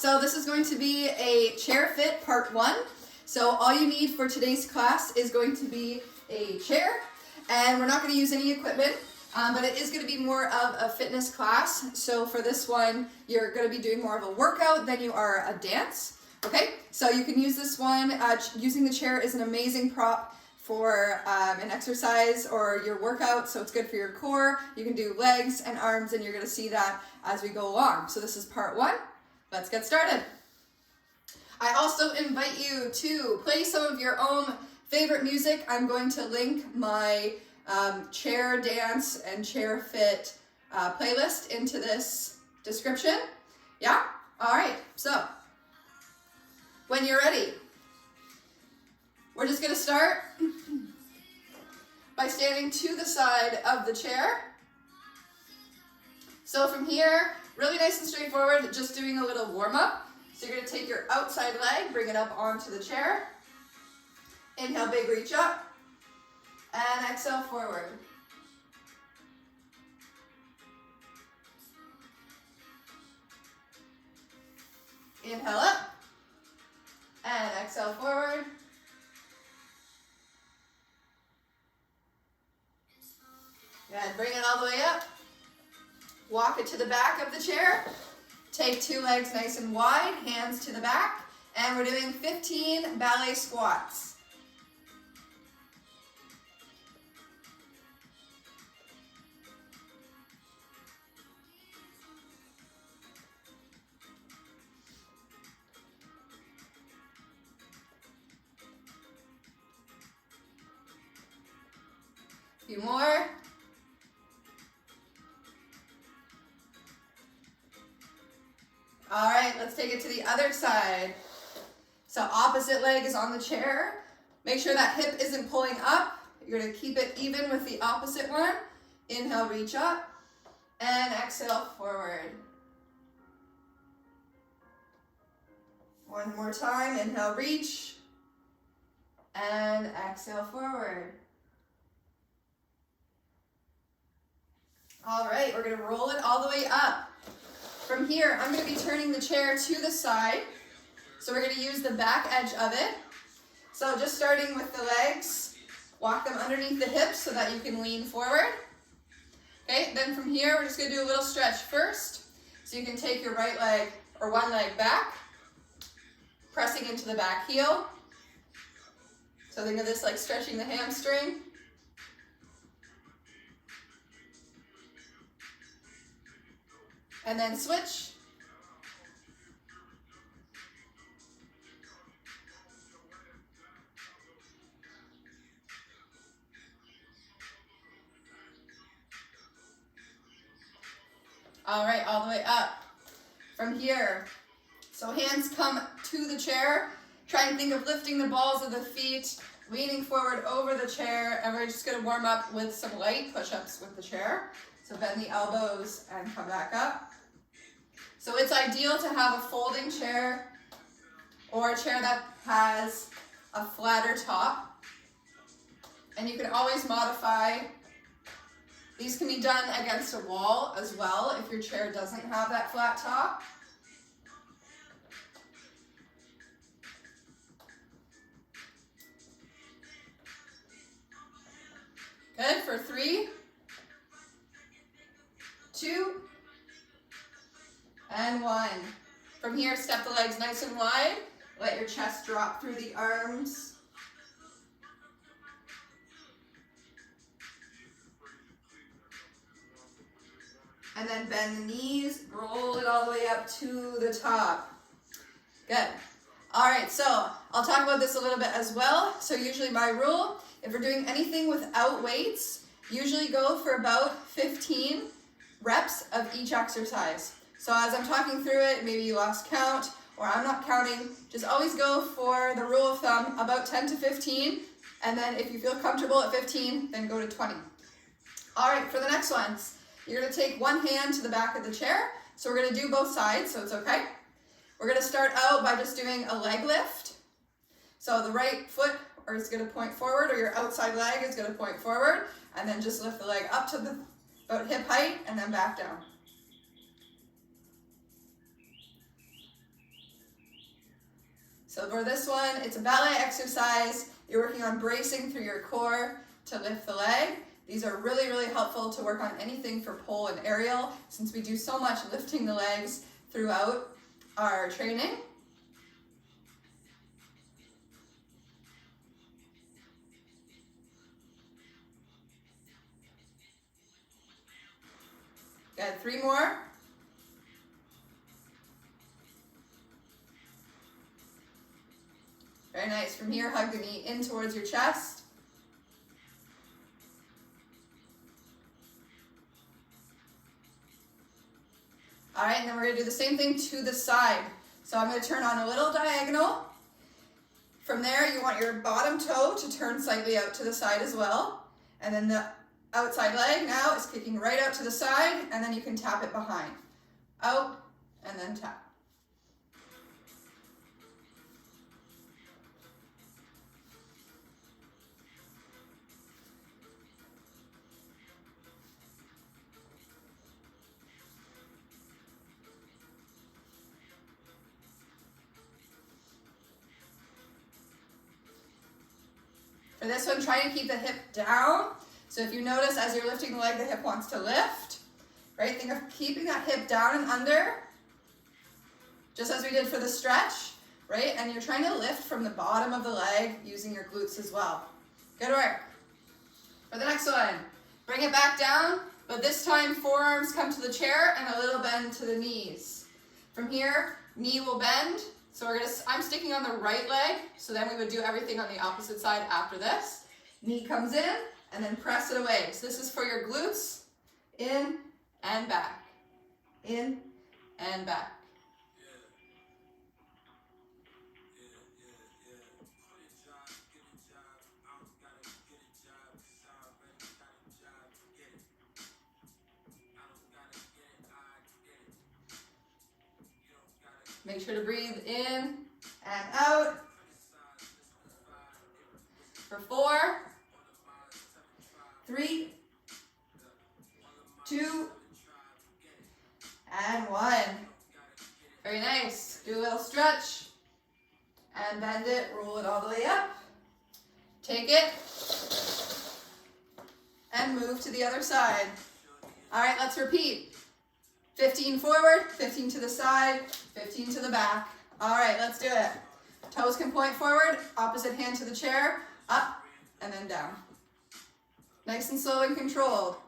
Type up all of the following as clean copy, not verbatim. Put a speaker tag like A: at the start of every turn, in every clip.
A: So this is going to be a chair fit part 1. So all you need for today's class is going to be a chair, and we're not going to use any equipment, but it is going to be more of a fitness class. So for this one, you're going to be doing more of a workout than you are a dance. Okay, so you can use this one. Using the chair is an amazing prop for an exercise or your workout, so it's good for your core. You can do legs and arms, and you're going to see that as we go along. So this is part 1. Let's get started. I also invite you to play some of your own favorite music. I'm going to link my chair dance and chair fit playlist into this description. Yeah? All right, so when you're ready, we're just going to start by standing to the side of the chair. So from here, really nice and straightforward, just doing a little warm-up. So you're going to take your outside leg, bring it up onto the chair. Inhale, big reach up. And exhale, forward. Inhale up. And exhale, forward. Good, bring it all the way up. Walk it to the back of the chair. Take 2 legs nice and wide, hands to the back, and we're doing 15 ballet squats. A few more. All right, let's take it to the other side. So opposite leg is on the chair. Make sure that hip isn't pulling up. You're going to keep it even with the opposite one. Inhale, reach up, and exhale, forward. One more time. Inhale, reach, and exhale, forward. All right, we're going to roll it all the way up. From here, I'm going to be turning the chair to the side. So we're going to use the back edge of it. So just starting with the legs, walk them underneath the hips so that you can lean forward. Okay, then from here, we're just going to do a little stretch first. So you can take your right leg or one leg back, pressing into the back heel. So think of this like stretching the hamstring. And then switch. All right, all the way up. From here, so hands come to the chair. Try and think of lifting the balls of the feet, leaning forward over the chair, and we're just gonna warm up with some light push-ups with the chair. So bend the elbows and come back up. So it's ideal to have a folding chair or a chair that has a flatter top. And you can always modify. These can be done against a wall as well if your chair doesn't have that flat top. Good, for 3, 2, and 1. From here, step the legs nice and wide. Let your chest drop through the arms. And then bend the knees, roll it all the way up to the top. Good. All right, so I'll talk about this a little bit as well. So usually my rule, if we're doing anything without weights, usually go for about 15 reps of each exercise. So as I'm talking through it, maybe you lost count or I'm not counting, just always go for the rule of thumb, about 10 to 15. And then if you feel comfortable at 15, then go to 20. All right, for the next ones, you're gonna take one hand to the back of the chair. So we're gonna do both sides, so it's okay. We're gonna start out by just doing a leg lift. So the right foot is gonna point forward, or your outside leg is gonna point forward, and then just lift the leg up to about hip height and then back down. So for this one, it's a ballet exercise. You're working on bracing through your core to lift the leg. These are really, really helpful to work on anything for pole and aerial, since we do so much lifting the legs throughout our training. Good, 3 more. Very nice. From here, hug the knee in towards your chest. All right, and then we're gonna do the same thing to the side. So I'm gonna turn on a little diagonal. From there, you want your bottom toe to turn slightly out to the side as well. And then the outside leg now is kicking right out to the side, and then you can tap it behind. Out, and then tap. For this one, try to keep the hip down. So if you notice as you're lifting the leg, the hip wants to lift, right? Think of keeping that hip down and under, just as we did for the stretch, right? And you're trying to lift from the bottom of the leg using your glutes as well. Good work. For the next one, bring it back down, but this time forearms come to the chair and a little bend to the knees. From here, knee will bend. So I'm sticking on the right leg, so then we would do everything on the opposite side after this. Knee comes in, and then press it away. So this is for your glutes, in and back, in and back. Make sure to breathe in and out. For 4, 3, 2, and 1. Very nice. Do a little stretch and bend it, roll it all the way up. Take it and move to the other side. All right, let's repeat. 15 forward, 15 to the side, 15 to the back. All right, let's do it. Toes can point forward, opposite hand to the chair, up and then down. Nice and slow and controlled.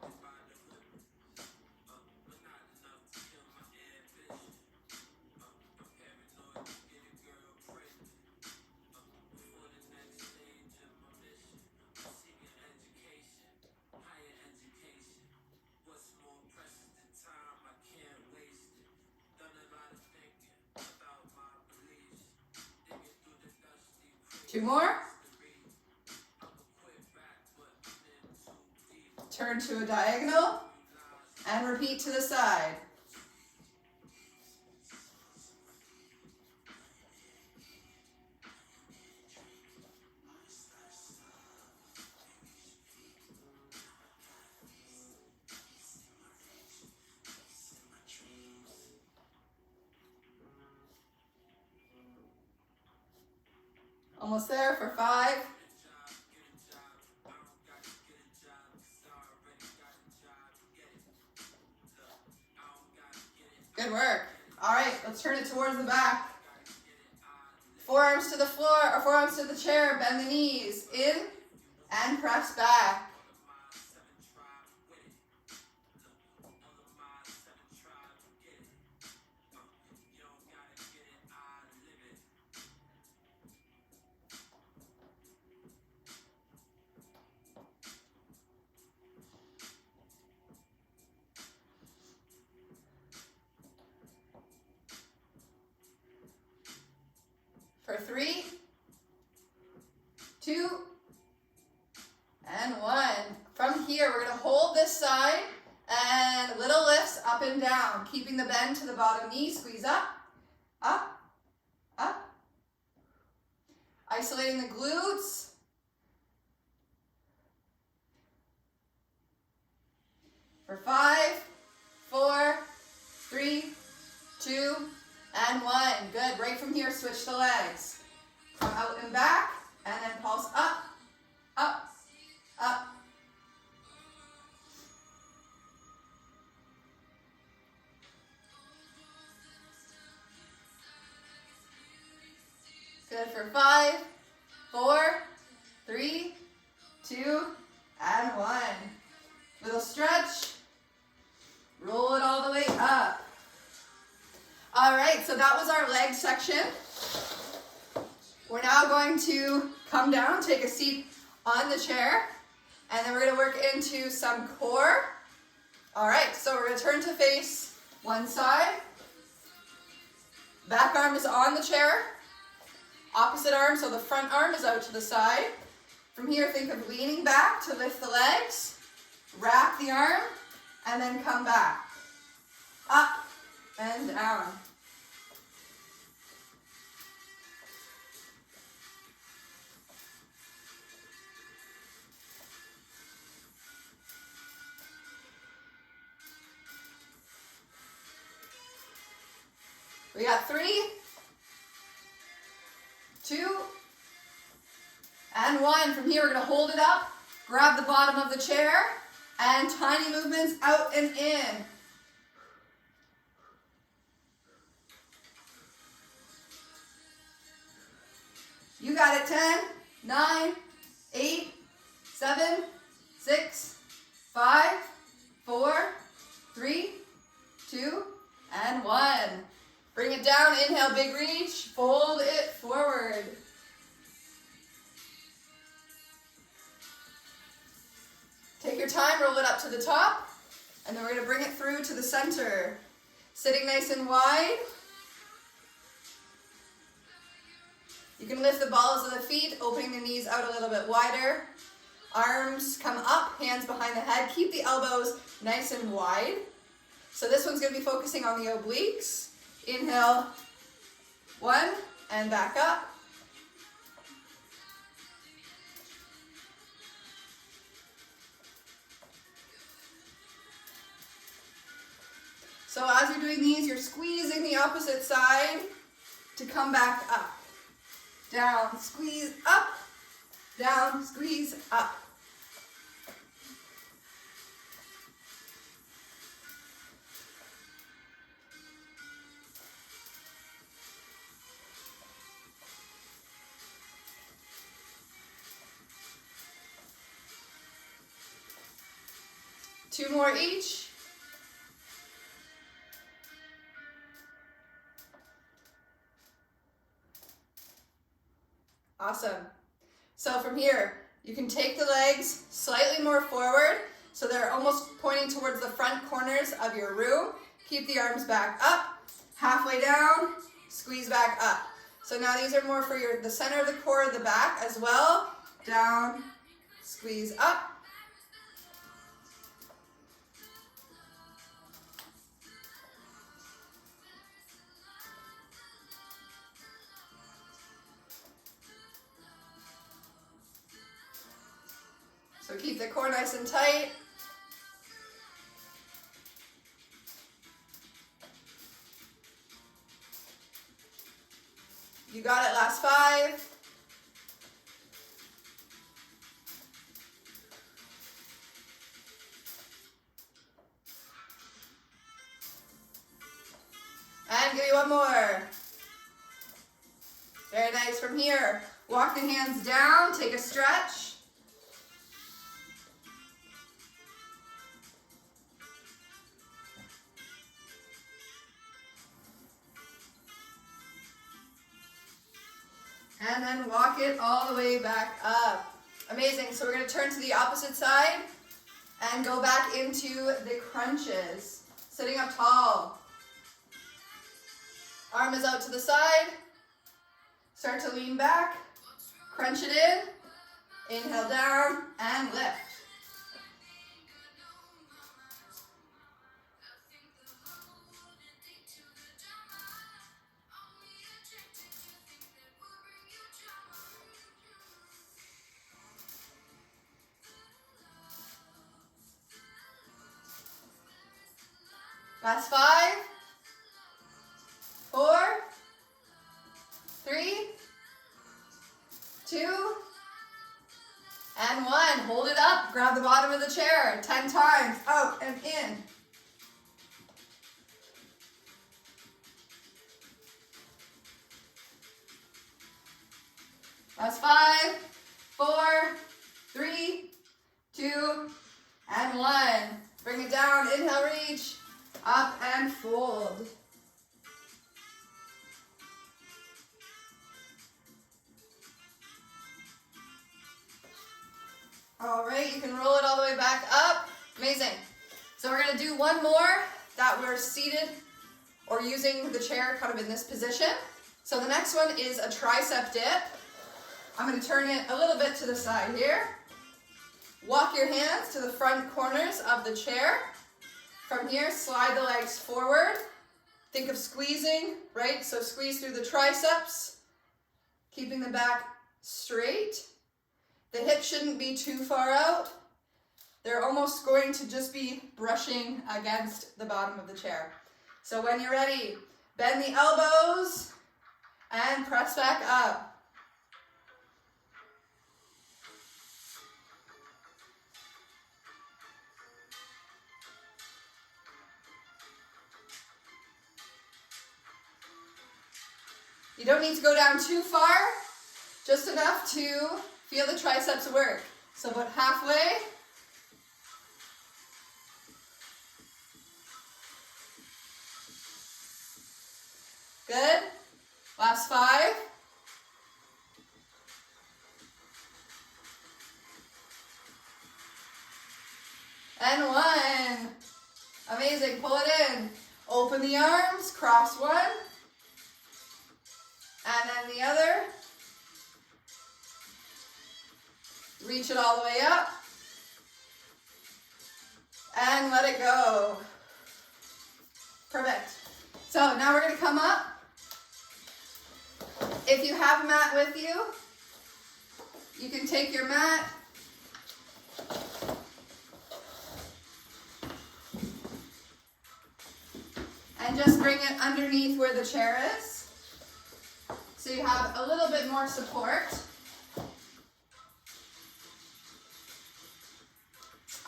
A: Two more. Turn to a diagonal and repeat to the side. Almost there for 5. Good work. All right, let's turn it towards the back. Forearms to the floor, or forearms to the chair, bend the knees, in and press back. For 3, 2, and 1. From here, we're going to hold this side and little lifts up and down, keeping the bend to the bottom knee. Squeeze up, up, up. Isolating the glutes. For 5, 4, 3, 2, and 1. Good. Right from here, switch the legs. Come out and back, and then pulse up, up, up. Good for 5, 4, 3, 2, and 1. Little stretch. Roll it all the way up. All right, so that was our leg section. We're now going to come down, take a seat on the chair, and then we're going to work into some core. All right, so we're going to turn to face one side. Back arm is on the chair. Opposite arm, so the front arm is out to the side. From here, think of leaning back to lift the legs. Wrap the arm, and then come back. Up and down. We got 3, 2, and 1. From here, we're going to hold it up, grab the bottom of the chair, and tiny movements out and in. You got it. 10, 9, 8, 7, 6, 5, 4, 3, 2, and 1. Bring it down, inhale, big reach, fold it forward. Take your time, roll it up to the top, and then we're going to bring it through to the center. Sitting nice and wide. You can lift the balls of the feet, opening the knees out a little bit wider. Arms come up, hands behind the head. Keep the elbows nice and wide. So this one's going to be focusing on the obliques. Inhale, 1, and back up. So as you're doing these, you're squeezing the opposite side to come back up. Down, squeeze, up. Down, squeeze, up. Two more each. Awesome. So from here, you can take the legs slightly more forward so they're almost pointing towards the front corners of your room. Keep the arms back up, halfway down, squeeze back up. So now these are more for the center of the core, the back as well. Down, squeeze up. So keep the core nice and tight. You got it, last 5. And give me one more. Very nice. From here, walk the hands down, take a stretch. And then walk it all the way back up. Amazing. So we're going to turn to the opposite side and go back into the crunches. Sitting up tall. Arm is out to the side. Start to lean back. Crunch it in. Inhale down and lift. Last 5, 4, 3, up, grab the bottom of the chair 10 times, out and in. That's 5, 4, 3, 2, and 1. Bring it down, inhale, reach, up and fold. All right, you can roll it all the way back up. Amazing. So we're gonna do one more that we're seated or using the chair kind of in this position. So the next one is a tricep dip. I'm gonna turn it a little bit to the side here. Walk your hands to the front corners of the chair. From here, slide the legs forward. Think of squeezing, right? So squeeze through the triceps, keeping the back straight. The hips shouldn't be too far out. They're almost going to just be brushing against the bottom of the chair. So when you're ready, bend the elbows and press back up. You don't need to go down too far, just enough to feel the triceps work. So about halfway. Good. Last 5. And 1. Amazing. Pull it in. Open the arms, cross one. And then the other. Reach it all the way up. And let it go. Perfect. So now we're going to come up. If you have a mat with you, you can take your mat and just bring it underneath where the chair is. So you have a little bit more support.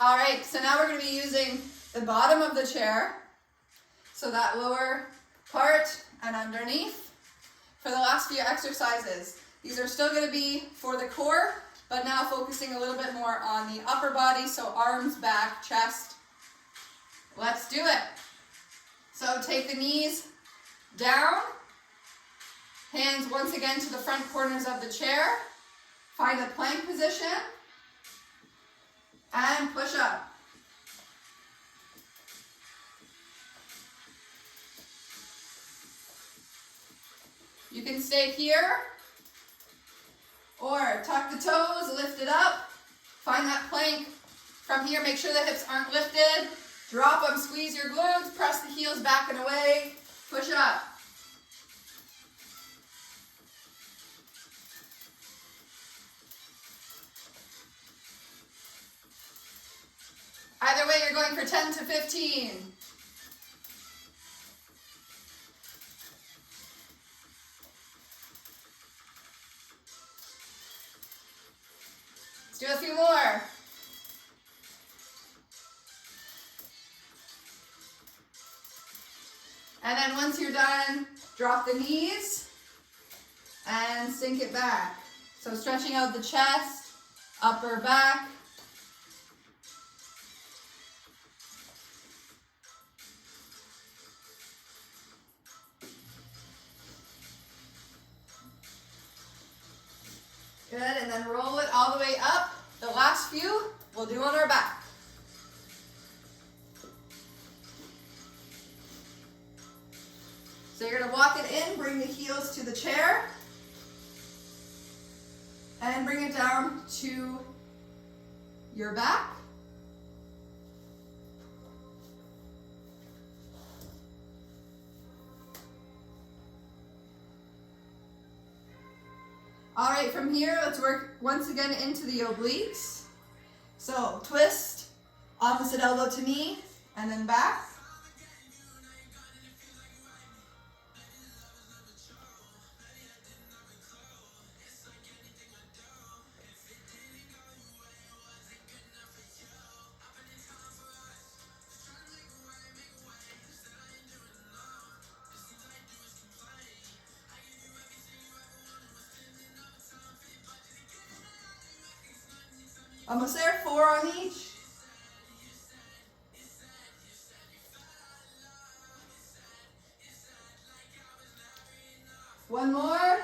A: All right, so now we're going to be using the bottom of the chair, so that lower part and underneath, for the last few exercises. These are still going to be for the core, but now focusing a little bit more on the upper body, so arms, back, chest. Let's do it. So take the knees down, hands once again to the front corners of the chair, find a plank position, and push up. You can stay here, or tuck the toes, lift it up, find that plank. From here, make sure the hips aren't lifted. Drop them, squeeze your glutes, press the heels back and away, push up. Either way, you're going for 10 to 15. Let's do a few more. And then once you're done, drop the knees and sink it back. So stretching out the chest, upper back. Good, and then roll it all the way up. The last few we'll do on our back. So you're going to walk it in, bring the heels to the chair, and bring it down to your back. All right, from here, let's work once again into the obliques. So twist, opposite elbow to knee, and then back. Almost there, 4 on each. One more.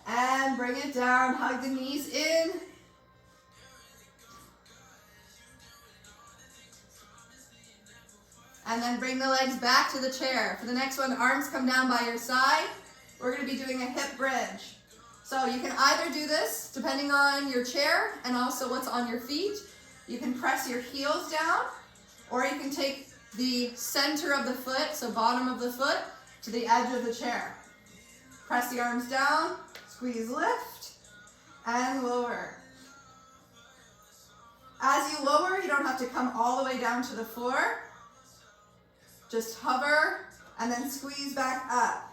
A: And bring it down, hug the knees in. And then bring the legs back to the chair. For the next one, arms come down by your side. We're going to be doing a hip bridge. So you can either do this, depending on your chair and also what's on your feet. You can press your heels down, or you can take the center of the foot, so bottom of the foot, to the edge of the chair. Press the arms down, squeeze, lift, and lower. As you lower, you don't have to come all the way down to the floor. Just hover and then squeeze back up.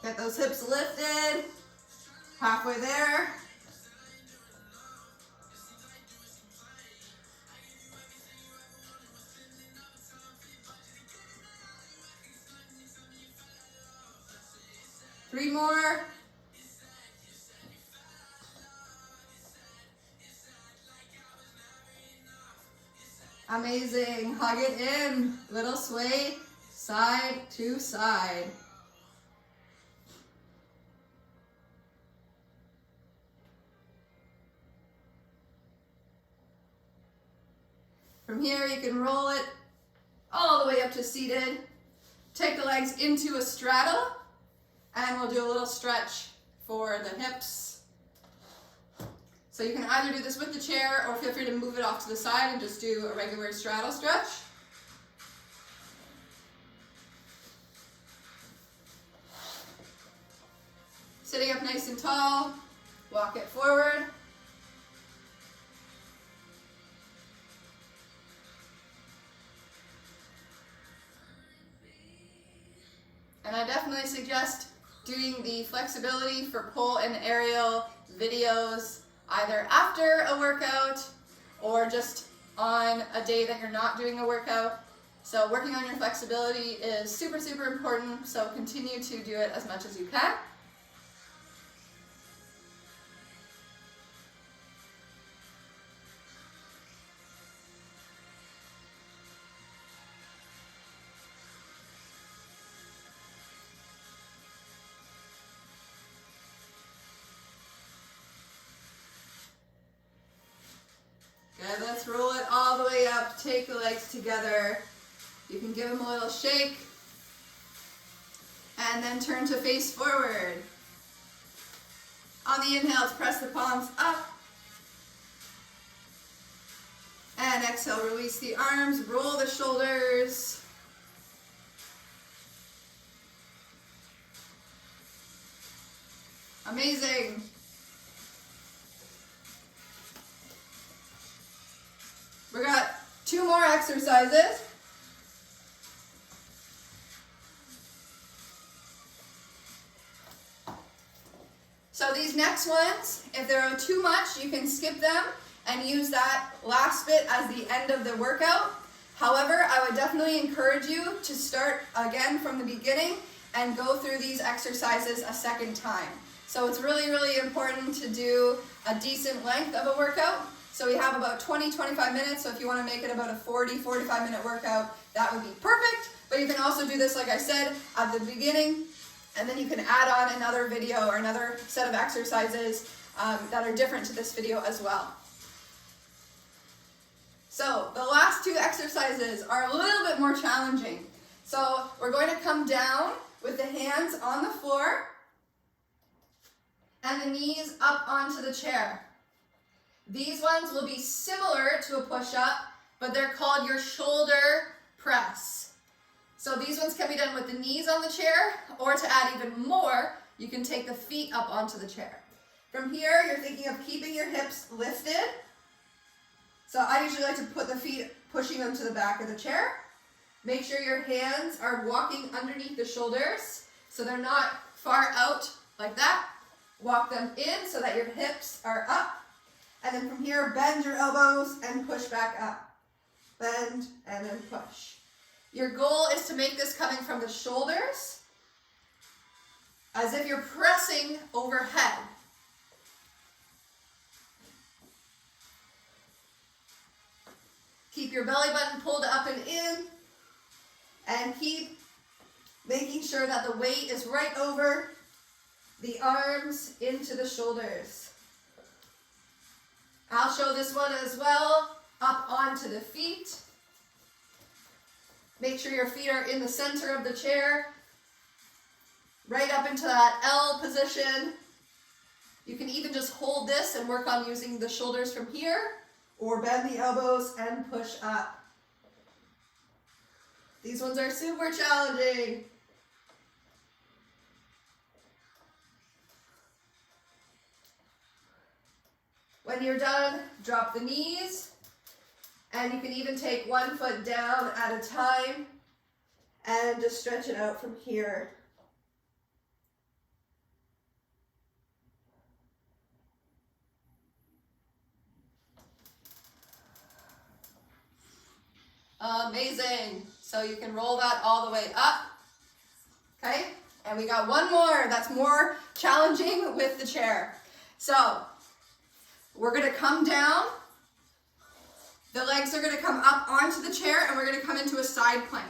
A: Get those hips lifted. Halfway there. Three more. Amazing. Hug it in. Little sway, side to side. From here, you can roll it all the way up to seated. Take the legs into a straddle, and we'll do a little stretch for the hips. So you can either do this with the chair, or feel free to move it off to the side and just do a regular straddle stretch. Sitting up nice and tall, walk it forward. And I definitely suggest doing the flexibility for pole and aerial videos either after a workout or just on a day that you're not doing a workout. So working on your flexibility is super, super important, so continue to do it as much as you can. Good, let's roll it all the way up. Take the legs together. You can give them a little shake. And then turn to face forward. On the inhales, press the palms up. And exhale, release the arms, roll the shoulders. Amazing. We got 2 more exercises. So these next ones, if they're too much, you can skip them and use that last bit as the end of the workout. However, I would definitely encourage you to start again from the beginning and go through these exercises a second time. So it's really, really important to do a decent length of a workout. So we have about 20-25 minutes, so if you want to make it about a 40-45 minute workout, that would be perfect. But you can also do this, like I said, at the beginning, and then you can add on another video or another set of exercises that are different to this video as well. So the last 2 exercises are a little bit more challenging. So we're going to come down with the hands on the floor and the knees up onto the chair. These ones will be similar to a push-up, but they're called your shoulder press. So these ones can be done with the knees on the chair, or to add even more, you can take the feet up onto the chair. From here, you're thinking of keeping your hips lifted. So I usually like to put the feet, pushing them to the back of the chair. Make sure your hands are walking underneath the shoulders, so they're not far out like that. Walk them in so that your hips are up. And then from here, bend your elbows and push back up. Bend and then push. Your goal is to make this coming from the shoulders as if you're pressing overhead. Keep your belly button pulled up and in, and keep making sure that the weight is right over the arms into the shoulders. I'll show this one as well, up onto the feet. Make sure your feet are in the center of the chair, right up into that L position. You can even just hold this and work on using the shoulders from here, or bend the elbows and push up. These ones are super challenging. When you're done, drop the knees, and you can even take one foot down at a time and just stretch it out from here. Amazing. So you can roll that all the way up. Okay, and we got one more that's more challenging with the chair. So we're gonna come down. The legs are gonna come up onto the chair, and we're gonna come into a side plank.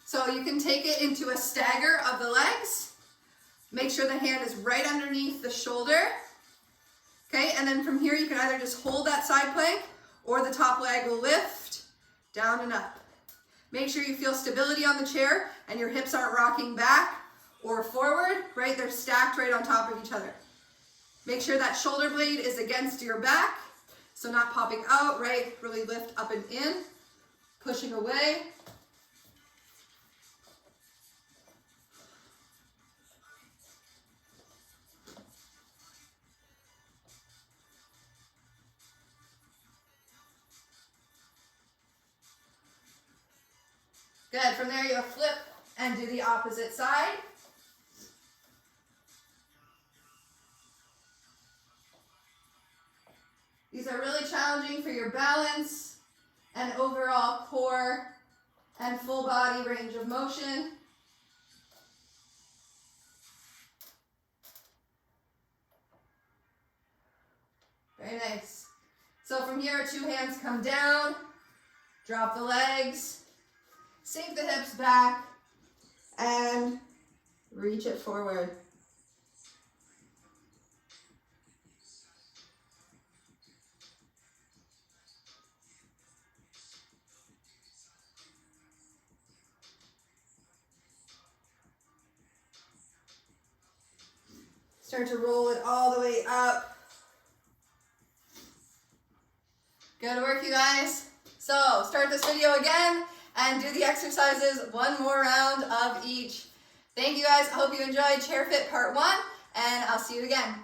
A: So you can take it into a stagger of the legs. Make sure the hand is right underneath the shoulder. Okay, and then from here you can either just hold that side plank, or the top leg will lift down and up. Make sure you feel stability on the chair and your hips aren't rocking back or forward, right? They're stacked right on top of each other. Make sure that shoulder blade is against your back, so not popping out, right? Really lift up and in, pushing away. Good, from there you'll flip and do the opposite side. These are really challenging for your balance and overall core and full body range of motion. Very nice. So from here, two hands come down, drop the legs, sink the hips back, and reach it forward. Start to roll it all the way up. Good work, you guys. So start this video again and do the exercises one more round of each. Thank you guys. I hope you enjoyed Chair Fit Part 1, and I'll see you again.